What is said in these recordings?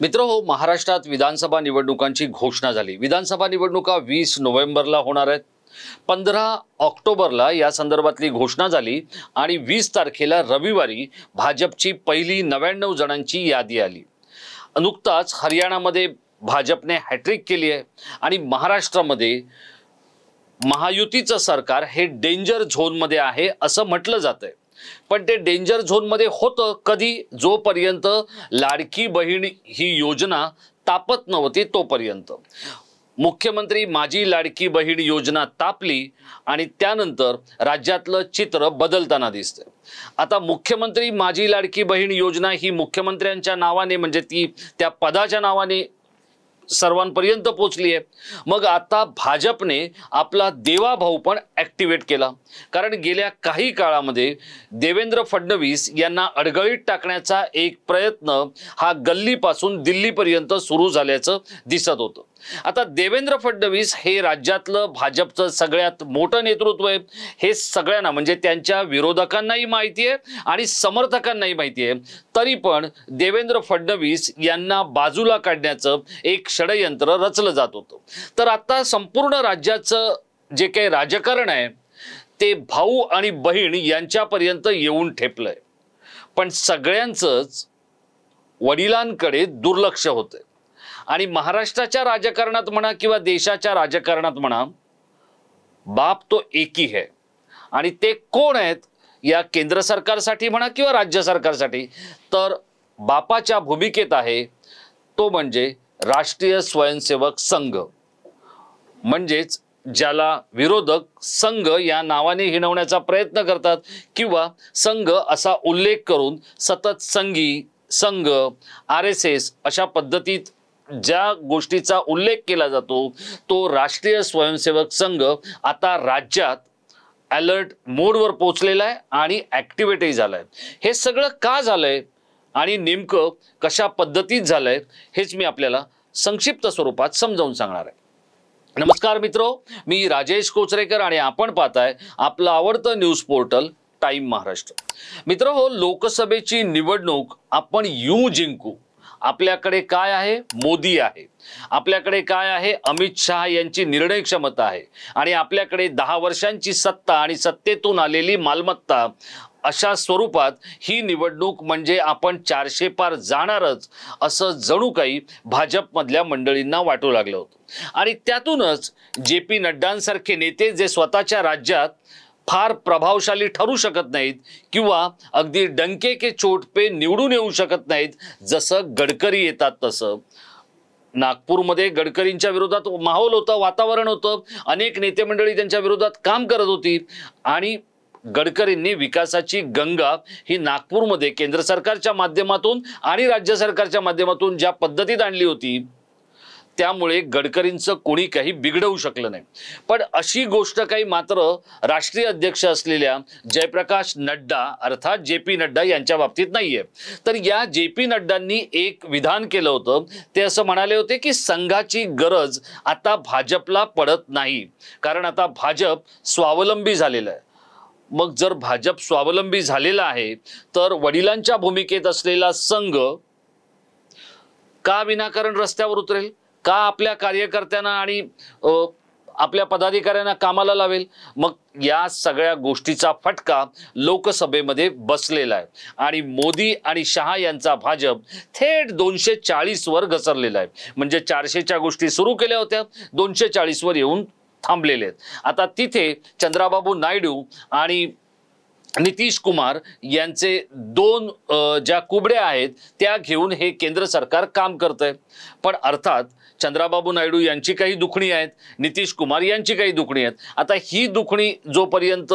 मित्रहो, महाराष्ट्रात विधानसभा निवडणुकांची घोषणा झाली। विधानसभा निवडणुका 20 नोव्हेंबरला होणार आहेत। 15 ऑक्टोबरला या संदर्भातली घोषणा झाली आणि 20 तारखेला रविवारी भाजपची पहिली 99 जणांची यादी आली। नुकताच हरियाणामध्ये भाजपने हॅट्रिक केली आहे आणि महाराष्ट्रामध्ये महायुतीचं सरकार हे डेंजर झोन मध्ये आहे असं म्हटलं जातंय। पण ते डेंजर झोन मध्ये होतं कधी, जोपर्यंत लाडकी बहीण ही योजना तापत नव्हती तोपर्यंत। मुख्यमंत्री माझी लाडकी बहीण योजना तापली आणि त्यानंतर राज्यातलं चित्र बदलताना दिसतंय। आता मुख्यमंत्री माझी लाडकी बहीण योजना ही मुख्यमंत्र्यांच्या नावाने म्हणजे ती त्या पदाच्या नावाने सर्वांपर्यंत पोहोचली आहे। मग आता भाजपने आपला देवा भाऊ पण ॲक्टिवेट केला, कारण गेल्या काही काळामध्ये देवेंद्र फडणवीस यांना अडगळीत टाकण्याचा एक प्रयत्न हा गल्लीपासून दिल्लीपर्यंत सुरू झाल्याचं दिसत होतं। आता देवेंद्र फडणवीस हे राज्यातलं भाजपचं सगळ्यात मोठं नेतृत्व आहे हे सगळ्यांना म्हणजे त्यांच्या विरोधकांनाही माहिती आहे आणि समर्थकांनाही माहिती आहे। तरी पण देवेंद्र फडणवीस यांना बाजूला काढण्याचं एक षडयंत्र रचलं जात होतं। तर आता संपूर्ण राज्याचं जे काही राजकारण आहे ते भाऊ आणि बहीण यांच्यापर्यंत येऊन ठेपलंय। पण सगळ्यांचंच वडिलांकडे दुर्लक्ष होतंय आणि महाराष्ट्राच्या राजकारणात म्हणा किंवा देशाच्या राजकारणात म्हणा, बाप तो एकी है आणि ते कोण आहेत या केंद्र सरकारसाठी म्हणा किंवा राज्य सरकारसाठी, तर बापाच्या भूमिकेत आहे तो म्हणजे राष्ट्रीय स्वयंसेवक संघ, म्हणजेच ज्याला विरोधक संघ या नावाने हिणवण्याचा प्रयत्न करतात किंवा संघ असा उल्लेख करून सतत संघी, संघ, RSS अशा पद्धतीत ज्या गोष्टीचा उल्लेख केला जातो तो राष्ट्रीय स्वयंसेवक संघ आता राज्यात अलर्ट मोडवर पोहोचलेला आहे आणि ॲक्टिवेटही झालाय। हे सगळं का झालंय आणि नेमकं कशा पद्धतीत झालंय हेच मी आपल्याला संक्षिप्त स्वरूपात समजावून सांगणार आहे। नमस्कार मित्रो, मी राजेश कोचरेकर आणि आपण पाहताय आपलं आवडतं न्यूज पोर्टल टाइम महाराष्ट्र। मित्रहो, लोकसभेची निवडणूक आपण जिंकू। आपल्याकडे काय आहे? मोदी आहे। आपल्याकडे काय आहे? अमित शहा यांची निर्णय क्षमता आहे आणि आपल्याकडे 10 वर्षांची सत्ता आणि सत्तेतून आलेली मालमत्ता। अशा स्वरूपात ही निवडणूक म्हणजे आपण 400 पार जाणारच असं जणू काही भाजपमधल्या मंडळींना वाटू लागलं होतं। आणि त्यातूनच JP नड्डांसारखे नेते जे स्वतःच्या राज्यात फार प्रभावशाली ठरू शकत नाहीत किंवा अगदी डंके के चोट पे निवडून येऊ शकत नाहीत, जसं गडकरी येतात तसं नागपूरमध्ये गडकरींच्या विरोधात माहोल होता, वातावरण होतं, अनेक नेते मंडळी त्यांच्या विरोधात काम करत होती आणि गडकरींनी विकासाची गंगा ही नागपूरमध्ये केंद्र सरकारच्या माध्यमातून आणि राज्य सरकारच्या माध्यमातून ज्या पद्धतीत आणली होती त्यामुळे गडकरींचं कोणी काही बिघडवू शकलं नाही। पण अशी गोष्ट काही मात्र राष्ट्रीय अध्यक्ष असलेल्या जयप्रकाश नड्डा अर्थात JP नड्डा यांच्या बाबतीत नाहीये। तर या JP नड्डांनी एक विधान केलं होतं, ते असं म्हणाले होते की संघाची गरज आता भाजपला पडत नाही, कारण आता भाजप स्वावलंबी झालेलं आहे। मग जर भाजप स्वावलंबी झालेला आहे तर वडिलांच्या भूमिकेत असलेला संघ का विनाकारण रस्त्यावर उतरेल? का आपल्या कार्यकर्त्यांना आणि आपल्या पदाधिकाऱ्यांना कामाला लावेल? मग या सगळ्या गोष्टीचा फटका लोकसभेमध्ये बसलेला आहे आणि मोदी आणि शहा यांचा भाजप थेट 240 वर घसरलेला आहे। म्हणजे 400च्या गोष्टी सुरू केल्या होत्या, 240 वर येऊन थांबलेले आहेत। आता तिथे चंद्राबाबू नायडू आणि नितीश कुमार यांचे 2 ज्या कुबड्या आहेत त्या घेऊन हे केंद्र सरकार काम करतंय। पण अर्थात चंद्राबाबू नायडू यांची काही दुखणी आहेत, नितीश कुमार यांची काही दुखणी आहेत। आता ही दुखणी जोपर्यंत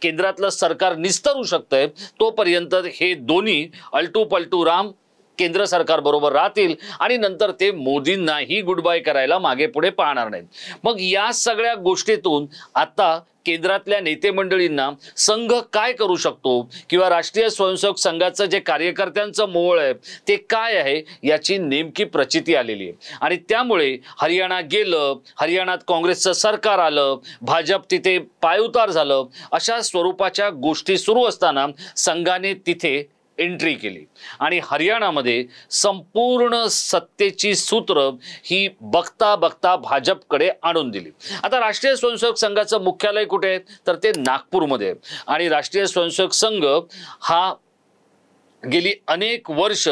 केंद्रातलं सरकार निस्तरू शकतंय तोपर्यंत हे दोन्ही अलटू पलटू राम केंद्र सरकार बरोबर राहतील आणि नंतर ते मोदींनाही गुड बाय करायला मागे पुढे पाहणार नाहीत। मग या सगळ्या गोष्टीतून आता केंद्रातल्या नेते मंडळींना संघ काय करू शकतो किंवा राष्ट्रीय स्वयंसेवक संघाचं जे कार्यकर्त्यांचं मोळ आहे ते काय आहे याची नेमकी प्रचिती आलेली आहे। आणि त्यामुळे हरियाणा गेलं, हरियाणात काँग्रेसचं सरकार आलं, भाजप तिथे पायउतार झालं, अशा स्वरूपाच्या गोष्टी सुरू असताना संघाने तिथे एंट्री केली आणि हरियाणामध्ये संपूर्ण सत्तेची सूत्र ही बघता बघता भाजपकडे आणून दिली। आता राष्ट्रीय स्वयंसेवक संघाचं मुख्यालय कुठे आहे तर ते नागपूरमध्ये आहे आणि राष्ट्रीय स्वयंसेवक संघ हा गेली अनेक वर्ष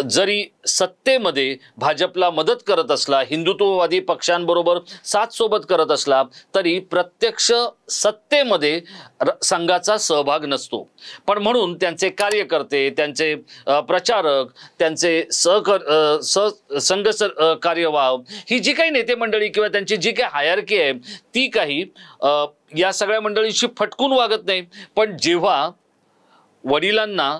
जरी सत्तेमध्ये भाजपला मदत करत असला, हिंदुत्ववादी पक्षांबरोबर साथ सोबत करत असला, तरी प्रत्यक्ष सत्तेमध्ये संघाचा सहभाग नसतो। पण म्हणून त्यांचे कार्यकर्ते, त्यांचे प्रचारक, त्यांचे संघ कार्यवाह ही जी काही नेते मंडळी किंवा त्यांची जी काही हायरार्की आहे ती काही या सगळ्या मंडळींशी फटकून वागत नाही। पण जेव्हा वडिलांना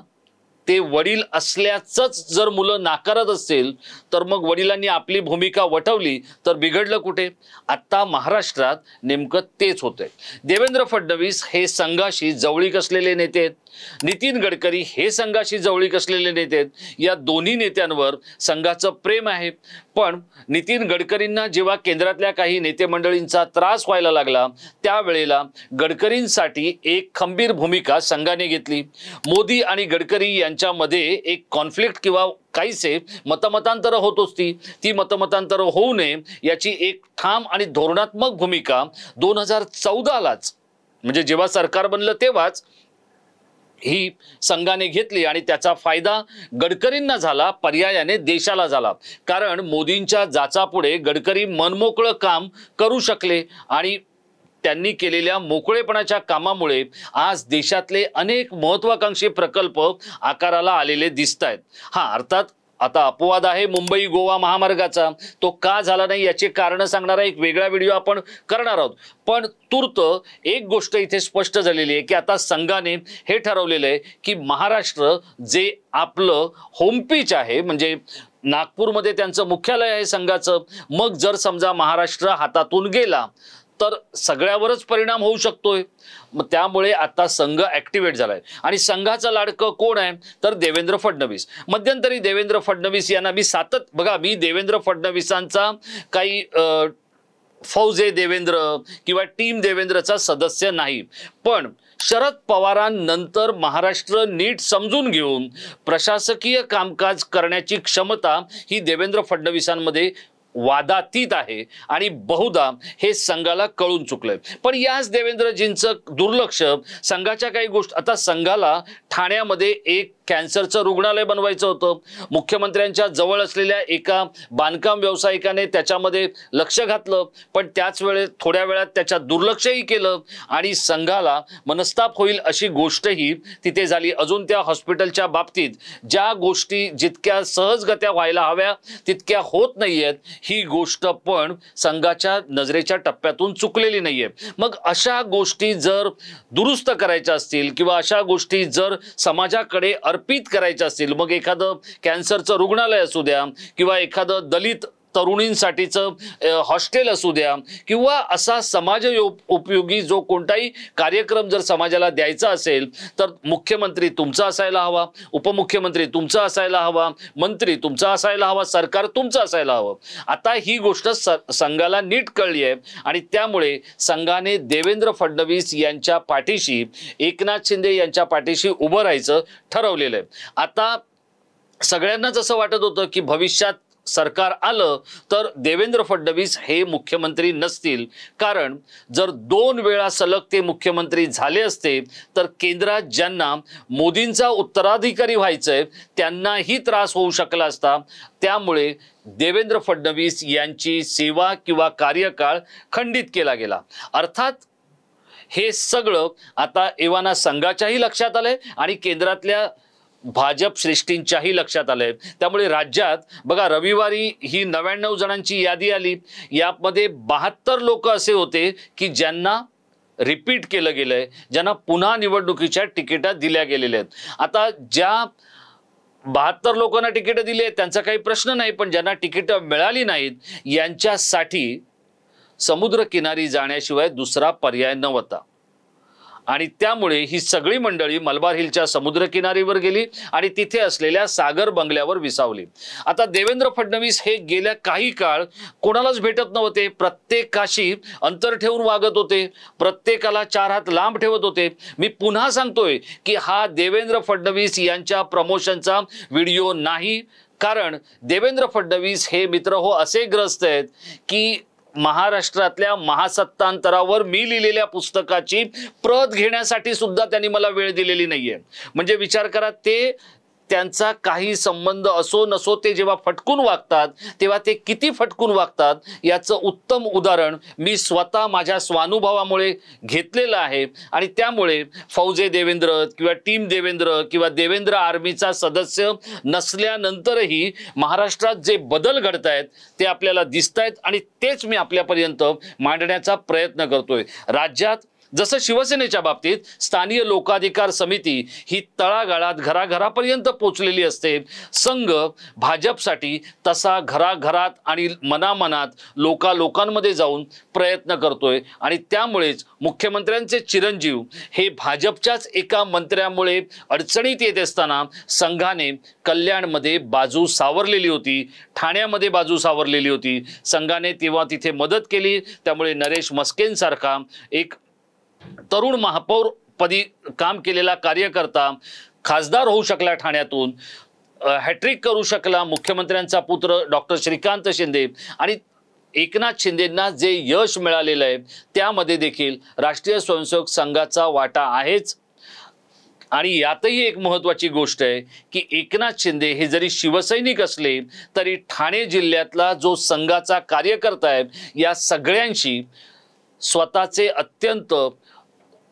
ते वडील असल्याचंच जर मुलं नाकारत असतील तर मग वडिलांनी आपली भूमिका वठवली तर बिघडलं कुठे? आता महाराष्ट्रात नेमकं तेच होतंय। देवेंद्र फडणवीस हे संघाशी जवळीक असलेले नेते आहेत, नितीन गडकरी हे संघाशी जवळीक असलेले नेते आहेत। या दोन्ही नेत्यांवर संघाचं प्रेम आहे। पण नितीन गडकरींना जेव्हा केंद्रातल्या काही नेते मंडळींचा त्रास व्हायला लागला त्यावेळेला गडकरींसाठी एक खंबीर भूमिका संघाने घेतली। मोदी आणि गडकरी यांच्यामध्ये एक कॉन्फ्लिक्ट किंवा काहीसे मतमतांतर होत असती, ती मतमतांतर होऊ नये याची एक ठाम आणि धोरणात्मक भूमिका 2014लाच म्हणजे जेव्हा सरकार बनलं तेव्हाच ही संघाने घेतली आणि त्याचा फायदा गडकरींना झाला, पर्यायाने देशाला झाला। कारण मोदींच्या जाचापुढे गडकरी मनमोकळं काम करू शकले आणि त्यांनी केलेल्या मोकळेपणाच्या कामामुळे आज देशातले अनेक महत्त्वाकांक्षी प्रकल्प आकाराला आलेले दिसतायत। हां, अर्थात आता अपवाद आहे मुंबई गोवा महामार्गाचा, तो का झाला नाही याची कारण सांगणारा एक वेगळा व्हिडिओ आपण करणार आहोत। पण तूर्त एक गोष्ट इथे स्पष्ट झालेली आहे की आता संघाने हे ठरवलेलं आहे की महाराष्ट्र जे आपलं होमपिच आहे म्हणजे नागपूरमध्ये त्यांचं मुख्यालय आहे संघाचं, मग जर समजा महाराष्ट्र हातातून गेला तर सगळ्यावरच परिणाम होऊ शकतोय। मग त्यामुळे आता संघ ऍक्टिव्हेट झालाय आणि संघाचं लाडकं कोण आहे तर देवेंद्र फडणवीस। मध्यंतरी देवेंद्र फडणवीस यांना मी देवेंद्र फडणवीसांचा काही फौजे देवेंद्र किंवा टीम देवेंद्रचा सदस्य नाही, पण शरद पवारांनंतर महाराष्ट्र नीट समजून घेऊन प्रशासकीय कामकाज करण्याची क्षमता ही देवेंद्र फडणवीसांमध्ये वादातीत आहे आणि बहुधा हे संघाला कळून चुकलंय। पण याच देवेंद्रजींचं दुर्लक्ष संघाच्या काही गोष्टी, आता संघाला ठाण्यामध्ये एक कॅन्सरचं रुग्णालय बनवायचं होतं, मुख्यमंत्र्यांच्या जवळ असलेल्या एका बांधकाम व्यावसायिकाने त्याच्यामध्ये लक्ष घातलं, पण त्याच वेळेस थोड्या वेळात त्याच्या दुर्लक्षही केलं आणि संघाला मनस्ताप होईल अशी गोष्टही तिथे झाली। अजून त्या हॉस्पिटलच्या बाबतीत ज्या गोष्टी जितक्या सहजगत्या व्हायला हव्या तितक्या होत नाहीयेत, ही गोष्ट पण संघाच्या नजरेच्या टप्प्यातून चुकलेली नाहीये। मग अशा गोष्टी जर दुरुस्त करायच्या असतील किंवा अशा गोष्टी जर समाजाकडे अर्पित करायचं असेल, मग एखादं कॅन्सरचं रुग्णालय असू द्या किंवा एखादं दलित तरुणींसाठीचं हॉस्टेल असू द्या किंवा असा समाज उपयोगी जो कोणताही कार्यक्रम जर समाजाला द्यायचा असेल तर मुख्यमंत्री तुमचा असायला हवा, उपमुख्यमंत्री तुमचा असायला हवा, मंत्री तुमचा असायला हवा, सरकार तुमचं असायला हवं। आता ही गोष्ट संघाला नीट कळली आहे आणि त्यामुळे संघाने देवेंद्र फडणवीस यांच्या पाठीशी, एकनाथ शिंदे यांच्या पाठीशी उभं राहायचं ठरवलेलं आहे। आता सगळ्यांनाच असं वाटत होतं की भविष्यात सरकार आलं तर देवेंद्र फडणवीस हे मुख्यमंत्री नसतील, कारण जर 2 वेळा सलग ते मुख्यमंत्री झाले असते तर केंद्रात ज्यांना मोदींचा उत्तराधिकारी व्हायचंय त्यांनाही त्रास होऊ शकला असता। त्यामुळे देवेंद्र फडणवीस यांची सेवा किंवा कार्यकाळ खंडित केला गेला। अर्थात हे सगळं आता एव्हाना संघाच्याही लक्षात आलंय आणि केंद्रातल्या भाजप श्रेष्ठींच्याही लक्षात आलंय। त्यामुळे राज्यात बघा रविवारी ही 99 जणांची यादी आली, यामध्ये 72 लोक असे होते की ज्यांना रिपीट केलं गेलंय, ज्यांना पुन्हा निवडणुकीच्या तिकिटा दिल्या गेलेल्या आहेत। आता ज्या 72 लोकांना तिकीट दिली त्यांचा काही प्रश्न नाही, पण ज्यांना तिकीट मिळाली नाहीत यांच्यासाठी समुद्रकिनारी जाण्याशिवाय दुसरा पर्याय नव्हता आणि त्यामुळे ही सगळी मंडळी मलबार हिलच्या समुद्रकिनारीवर गेली आणि तिथे असलेल्या सागर बंगल्यावर विसावली। आता देवेंद्र फडणवीस हे गेल्या काही काळ कोणालाच भेटत नव्हते, प्रत्येकाशी अंतर ठेवून वागत होते, प्रत्येकाला 4 हात लांब ठेवत होते। मी पुन्हा सांगतोय की हा देवेंद्र फडणवीस यांच्या प्रमोशनचा व्हिडिओ नाही, कारण देवेंद्र फडणवीस हे मित्र हो असे ग्रस्त आहेत की महाराष्ट्रातल्या महासत्तांतरावर मी लिहिलेल्या पुस्तकाची प्रत घेण्यासाठी सुद्धा त्यांनी मला वेळ दिलेली नाहीये। म्हणजे विचार करा, ते त्यांचा काही संबंध असो नसो, ते जेव्हा फटकून वागतात तेव्हा ते किती फटकून वागतात याचं उत्तम उदाहरण मी स्वतः माझ्या स्वानुभवामुळे घेतलेलं आहे। आणि त्यामुळे फौजे देवेंद्र किंवा टीम देवेंद्र किंवा देवेंद्र आर्मीचा सदस्य नसल्यानंतरही महाराष्ट्रात जे बदल घडत आहेत ते आपल्याला दिसत आहेत आणि तेच मी आपल्यापर्यंत मांडण्याचा प्रयत्न करतोय। राज्यात जसं शिवसेनेच्या बाबतीत स्थानिक लोकाधिकार समिती ही तळागाळात घराघरापर्यंत पोहोचलेली असते, संघ भाजपसाठी तसा घराघरात आणि मनामनात लोकांमध्ये जाऊन प्रयत्न करतोय। आणि त्यामुळेच मुख्यमंत्र्यांचे चिरंजीव हे भाजपच्याच एका मंत्र्यामुळे अडचणीत येत असताना संघाने कल्याणमध्ये बाजू सावरलेली होती, ठाण्यामध्ये बाजू सावरलेली होती, संघाने तेव्हा तिथे मदत केली। त्यामुळे नरेश मस्केंसारखा एक तरुण महापौर पदी काम केलेला कार्यकर्ता खासदार होऊ शकला, ठाण्यातून हॅट्रिक करू शकला, मुख्यमंत्र्यांचा पुत्र डॉक्टर श्रीकांत शिंदे। आणि एकनाथ शिंदेंना जे यश मिळालेलं आहे त्यामध्ये देखील राष्ट्रीय स्वयंसेवक संघाचा वाटा आहेच। आणि यातही एक महत्त्वाची गोष्ट आहे की एकनाथ शिंदे हे जरी शिवसैनिक असले तरी ठाणे जिल्ह्यातला जो संघाचा कार्यकर्ता आहे या सगळ्यांशी स्वतःचे अत्यंत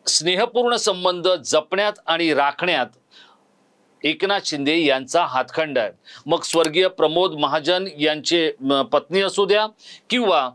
स्नेहपूर्ण संबंध जपण्यात आणि राखण्यात एकनाथ शिंदे यांचा हातखंडा आहे। मग स्वर्गीय प्रमोद महाजन यांचे पत्नी असू द्या किंवा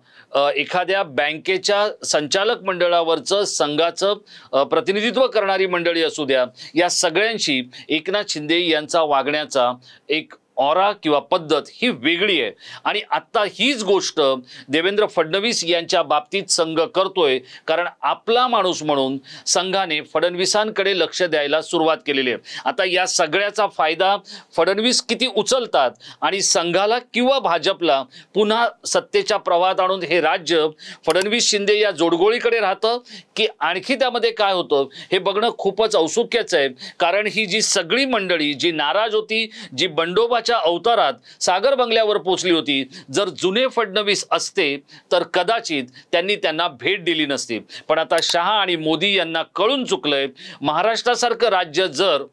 एखाद्या बँकेच्या संचालक मंडळावरचं संघाचं प्रतिनिधित्व करणारी मंडळी असू द्या, या सगळ्यांशी एकनाथ शिंदे यांचा वागण्याचा एक ऑरा किंवा पद्धत ही वेगळी आहे। आणि आता हीच गोष्ट देवेंद्र फडणवीस यांच्या बाबतीत संघ करतोय, कारण आपला माणूस म्हणून संघाने फडणवीसांकडे लक्ष द्यायला सुरुवात केलेली आहे। आता या सगळ्याचा फायदा फडणवीस किती उचलतात आणि संघाला किंवा भाजपला पुन्हा सत्तेच्या प्रवाहात आणून हे राज्य फडणवीस शिंदे या जोडगोळीकडे राहतं की आणखी त्यामध्ये काय होतं हे बघणं खूपच औत्सुक्याचं आहे। कारण ही जी सगळी मंडळी जी नाराज होती, जी बंडोबाच्या अवतारात सागर बंगल्यावर पोहोचली होती, जर जुने फडणवीस असते तर कदाचित त्यांनी त्यांना भेट दिली नसती। पण आता शहा आणि मोदी यांना कळून चुकलंय, महाराष्ट्रासारखं राज्य जर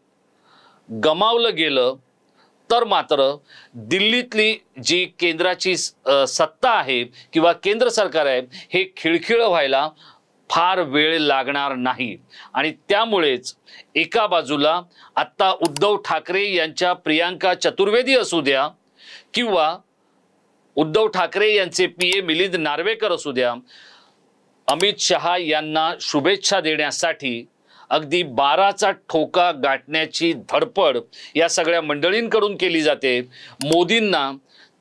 गमावलं गेलं तर मात्र दिल्लीतली जी केंद्राची सत्ता आहे किंवा केंद्र सरकार आहे हे खिळखिळ व्हायला फार वेळ लागणार नाही। आणि त्यामुळेच एका बाजूला आता उद्धव ठाकरे यांच्या प्रियांका चतुर्वेदी असू द्या किंवा उद्धव ठाकरे यांचे पीए मिलिंद नार्वेकर असू द्या, अमित शहा यांना शुभेच्छा देण्यासाठी अगदी 12चा ठोका गाठण्याची धडपड या सगळ्या मंडळींकडून केली जाते। मोदींना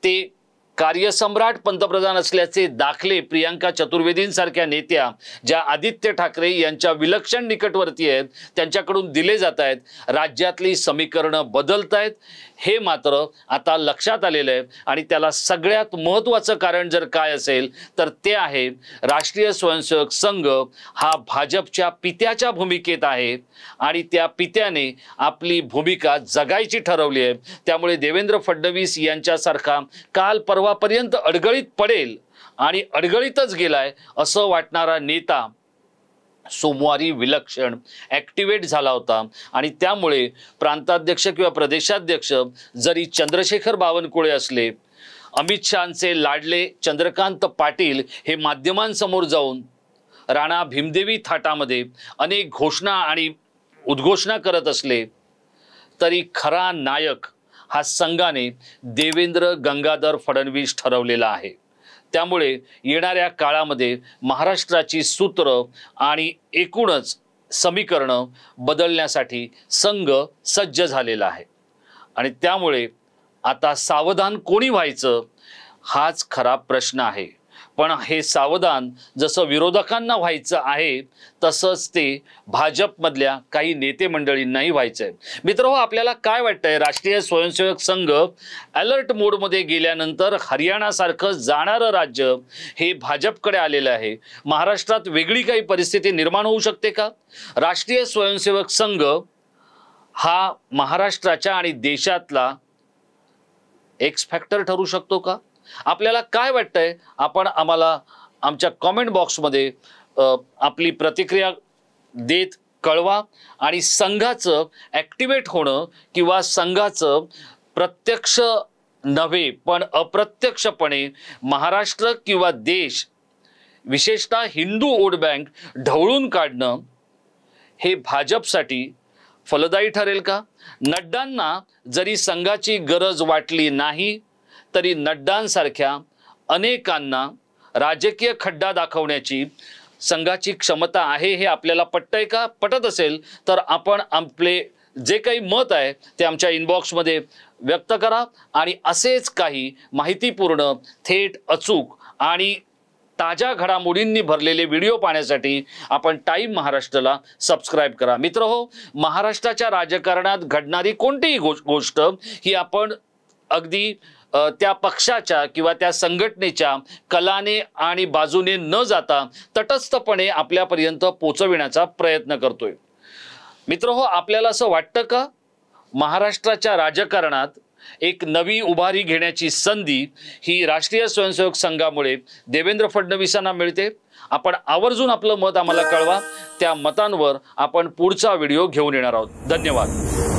ते कार्यसम्राट पंतप्रधान असल्याचे दाखले प्रियांका चतुर्वेदींसारख्या नेत्या ज्या आदित्य ठाकरे यांच्या विलक्षण निकटवर्ती आहेत त्यांच्याकडून दिले जात आहेत। राज्यातली समीकरणं बदलत आहेत हे मात्र आता लक्षात आलेलं आहे। आणि त्याला सगळ्यात महत्त्वाचं कारण जर काय असेल तर ते आहे राष्ट्रीय स्वयंसेवक संघ हा भाजपच्या पित्याच्या भूमिकेत आहे आणि त्या पित्याने आपली भूमिका जगायची ठरवली आहे। त्यामुळे देवेंद्र फडणवीस यांच्यासारखा काल परवापर्यंत अडगळीत पडेल आणि अडगळीतच गेलाय असं वाटणारा नेता सोमवारी विलक्षण ॲक्टिवेट झाला होता। आणि त्यामुळे प्रांताध्यक्ष किंवा प्रदेशाध्यक्ष जरी चंद्रशेखर बावनकुळे असले, अमित शहांचे लाडले चंद्रकांत पाटील हे माध्यमांसमोर जाऊन राणा भीमदेवी थाटामध्ये अनेक घोषणा आणि उद्घोषणा करत असले, तरी खरा नायक हा संघाने देवेंद्र गंगाधर फडणवीस ठरवलेला आहे। त्यामुळे येणाऱ्या काळामध्ये महाराष्ट्राची सूत्र आणि एकूणच समीकरणं बदलण्यासाठी संघ सज्ज झालेला आहे। आणि त्यामुळे आता सावधान कोणी व्हायचं हाच खरा प्रश्न आहे। पण हे सावधान जसं विरोधकांना व्हायचं आहे तसंच ते भाजपमधल्या काही नेते मंडळींनाही व्हायचं आहे। मित्रहो, आपल्याला काय वाटतंय, राष्ट्रीय स्वयंसेवक संघ अलर्ट मोडमध्ये गेल्यानंतर हरियाणासारखं जाणारं राज्य हे भाजपकडे आलेलं आहे। महाराष्ट्रात वेगळी काही परिस्थिती निर्माण होऊ शकते का? राष्ट्रीय स्वयंसेवक संघ हा महाराष्ट्राच्या आणि देशातला एक्स फॅक्टर ठरू शकतो का? आपल्याला काय वाटतंय, आपण आम्हाला आमच्या कमेंट बॉक्समध्ये आपली प्रतिक्रिया देत कळवा। आणि संघाचं ॲक्टिवेट होणं किंवा संघाचं प्रत्यक्ष नव्हे पण अप्रत्यक्षपणे महाराष्ट्र किंवा देश, विशेषतः हिंदू वोट बँक ढवळून काढणं हे भाजपसाठी फलदायी ठरेल का? नड्डांना जरी संघाची गरज वाटली नाही तरी नड्डांसारख्या अनेकांना राजकीय खड्डा दाखवण्याची संघाची क्षमता आहे, हे आपल्याला पटतंय का? पटत असेल तर आपण आपले जे काही मत आहे ते आमच्या इनबॉक्समध्ये व्यक्त करा। आणि असेच काही माहितीपूर्ण, थेट, अचूक आणि ताज्या घडामोडींनी भरलेले व्हिडिओ पाहण्यासाठी आपण टाइम महाराष्ट्राला सबस्क्राईब करा। मित्रहो, महाराष्ट्राच्या राजकारणात घडणारी कोणतीही गोष्ट ही आपण अगदी त्या पक्षाच्या किंवा त्या संघटनेच्या कलाने आणि बाजूने न जाता तटस्थपणे आपल्यापर्यंत पोहोचविण्याचा प्रयत्न करतोय। मित्रहो, आपल्याला असं वाटतं का महाराष्ट्राच्या राजकारणात एक नवी उभारी घेण्याची संधी ही राष्ट्रीय स्वयंसेवक संघामुळे देवेंद्र फडणवीसांना मिळते? आपण आवर्जून आपलं मत आम्हाला कळवा। त्या मतांवर आपण पुढचा व्हिडिओ घेऊन येणार आहोत। धन्यवाद।